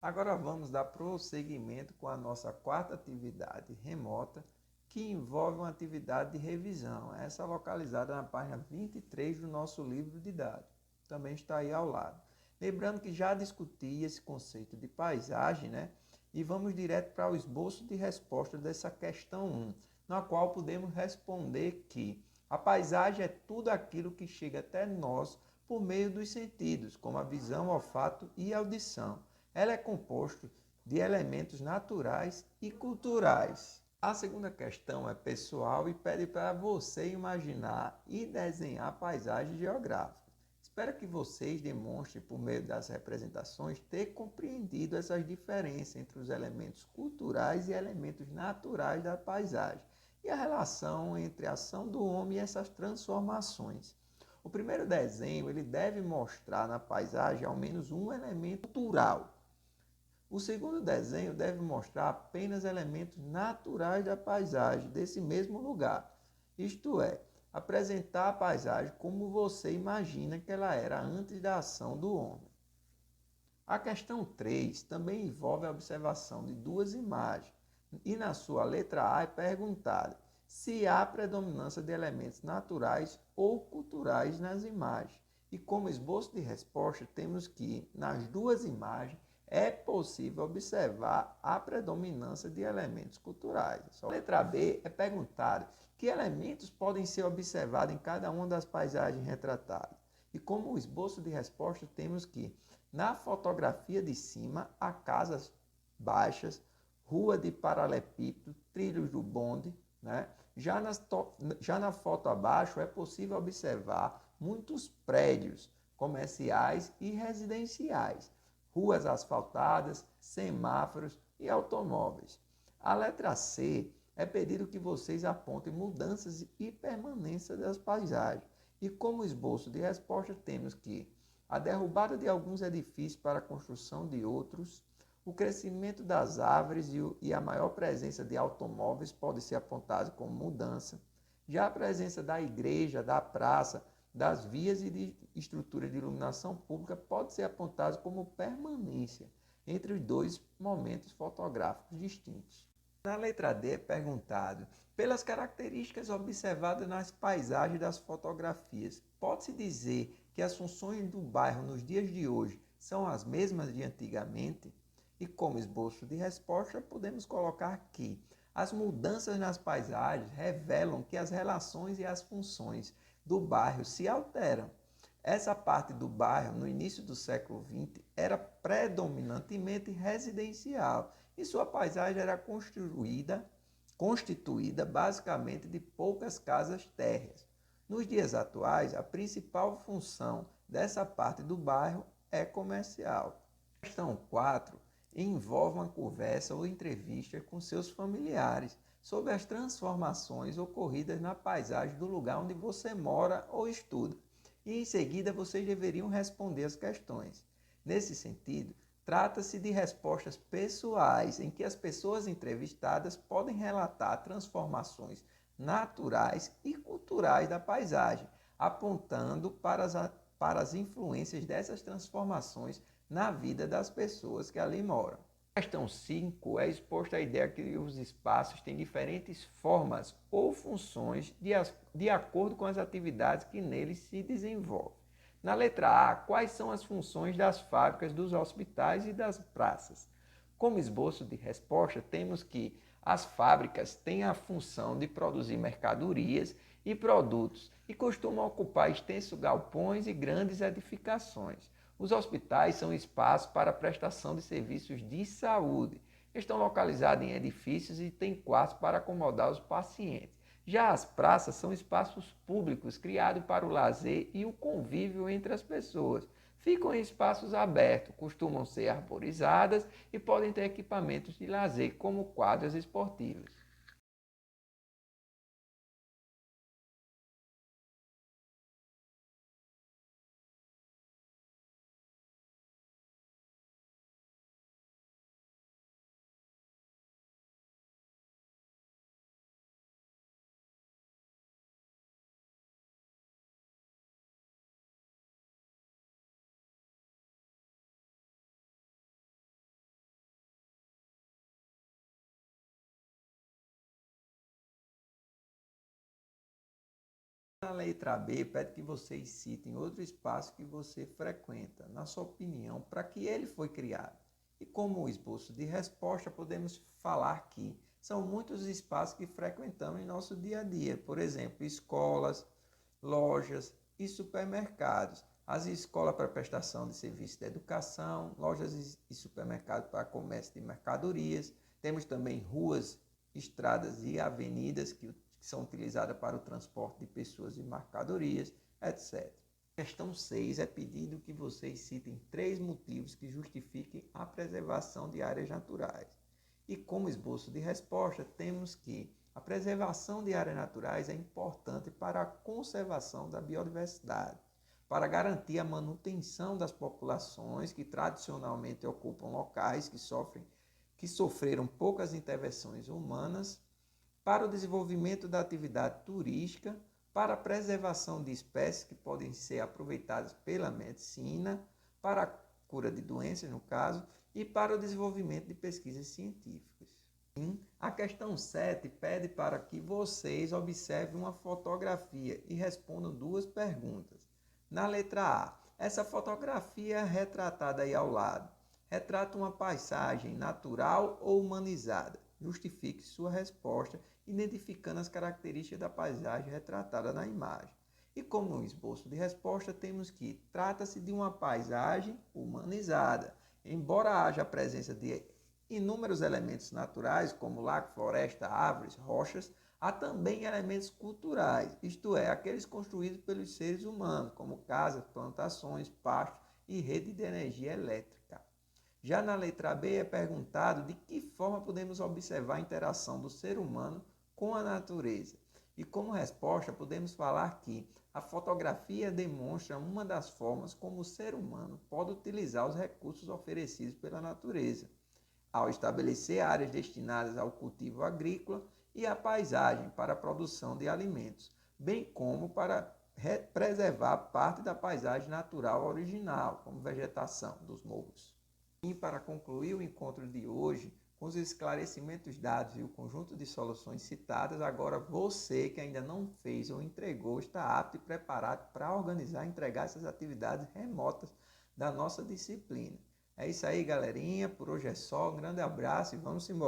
Agora vamos dar prosseguimento com a nossa quarta atividade remota, que envolve uma atividade de revisão. Essa é localizada na página 23 do nosso livro didático. Também está aí ao lado. Lembrando que já discuti esse conceito de paisagem, né? E vamos direto para o esboço de resposta dessa questão 1, na qual podemos responder que a paisagem é tudo aquilo que chega até nós por meio dos sentidos, como a visão, olfato e audição. Ela é composta de elementos naturais e culturais. A segunda questão é pessoal e pede para você imaginar e desenhar paisagens geográficas. Espero que vocês demonstrem, por meio das representações, ter compreendido essas diferenças entre os elementos culturais e elementos naturais da paisagem e a relação entre a ação do homem e essas transformações. O primeiro desenho ele deve mostrar na paisagem ao menos um elemento cultural. O segundo desenho deve mostrar apenas elementos naturais da paisagem desse mesmo lugar, isto é, apresentar a paisagem como você imagina que ela era antes da ação do homem. A questão 3 também envolve a observação de duas imagens e na sua letra A é perguntado se há predominância de elementos naturais ou culturais nas imagens. E como esboço de resposta temos que nas duas imagens é possível observar a predominância de elementos culturais. A letra B é perguntado que elementos podem ser observados em cada uma das paisagens retratadas. E como esboço de resposta temos que na fotografia de cima há casas baixas, rua de paralelepípedo, trilhos do bonde, né? Já na foto abaixo é possível observar muitos prédios comerciais e residenciais, ruas asfaltadas, semáforos e automóveis. A letra C é pedido que vocês apontem mudanças e permanência das paisagens. E como esboço de resposta temos que a derrubada de alguns edifícios para a construção de outros, o crescimento das árvores e a maior presença de automóveis pode ser apontado como mudança. Já a presença da igreja, da praça, das vias e de estrutura de iluminação pública pode ser apontado como permanência entre os dois momentos fotográficos distintos. Na letra D é perguntado, pelas características observadas nas paisagens das fotografias, pode-se dizer que as funções do bairro nos dias de hoje são as mesmas de antigamente? E como esboço de resposta, podemos colocar que as mudanças nas paisagens revelam que as relações e as funções do bairro se alteram. Essa parte do bairro, no início do século XX, era predominantemente residencial e sua paisagem era constituída basicamente de poucas casas térreas. Nos dias atuais, a principal função dessa parte do bairro é comercial. A questão 4 envolve uma conversa ou entrevista com seus familiares sobre as transformações ocorridas na paisagem do lugar onde você mora ou estuda. E em seguida vocês deveriam responder as questões. Nesse sentido, trata-se de respostas pessoais em que as pessoas entrevistadas podem relatar transformações naturais e culturais da paisagem, apontando para as influências dessas transformações na vida das pessoas que ali moram. A questão 5 é exposta a ideia que os espaços têm diferentes formas ou funções de acordo com as atividades que neles se desenvolvem. Na letra A, quais são as funções das fábricas, dos hospitais e das praças? Como esboço de resposta, temos que as fábricas têm a função de produzir mercadorias e produtos e costumam ocupar extensos galpões e grandes edificações. Os hospitais são espaços para a prestação de serviços de saúde. Estão localizados em edifícios e têm quartos para acomodar os pacientes. Já as praças são espaços públicos criados para o lazer e o convívio entre as pessoas. Ficam em espaços abertos, costumam ser arborizadas e podem ter equipamentos de lazer, como quadras esportivas. A letra B pede que vocês citem outro espaço que você frequenta, na sua opinião, para que ele foi criado. E como esboço de resposta, podemos falar que são muitos espaços que frequentamos em nosso dia a dia, por exemplo, escolas, lojas e supermercados. As escolas para prestação de serviços de educação, lojas e supermercados para comércio de mercadorias. Temos também ruas, estradas e avenidas que são utilizadas para o transporte de pessoas e mercadorias, etc. Questão 6 é pedido que vocês citem 3 motivos que justifiquem a preservação de áreas naturais. E como esboço de resposta, temos que a preservação de áreas naturais é importante para a conservação da biodiversidade, para garantir a manutenção das populações que tradicionalmente ocupam locais que sofreram poucas intervenções humanas, para o desenvolvimento da atividade turística, para a preservação de espécies que podem ser aproveitadas pela medicina, para a cura de doenças, no caso, e para o desenvolvimento de pesquisas científicas. A questão 7 pede para que vocês observem uma fotografia e respondam 2 perguntas. Na letra A, essa fotografia retratada aí ao lado, retrata uma paisagem natural ou humanizada? Justifique sua resposta identificando as características da paisagem retratada na imagem. E como esboço de resposta, temos que trata-se de uma paisagem humanizada. Embora haja a presença de inúmeros elementos naturais, como lago, floresta, árvores, rochas, há também elementos culturais, isto é, aqueles construídos pelos seres humanos, como casas, plantações, pastos e rede de energia elétrica. Já na letra B é perguntado de que forma podemos observar a interação do ser humano com a natureza. E como resposta, podemos falar que a fotografia demonstra uma das formas como o ser humano pode utilizar os recursos oferecidos pela natureza, ao estabelecer áreas destinadas ao cultivo agrícola e à paisagem para a produção de alimentos, bem como para preservar parte da paisagem natural original, como vegetação dos morros. E para concluir o encontro de hoje, com os esclarecimentos dados e o conjunto de soluções citadas, agora você que ainda não fez ou entregou está apto e preparado para organizar e entregar essas atividades remotas da nossa disciplina. É isso aí, galerinha. Por hoje é só. Um grande abraço e vamos embora.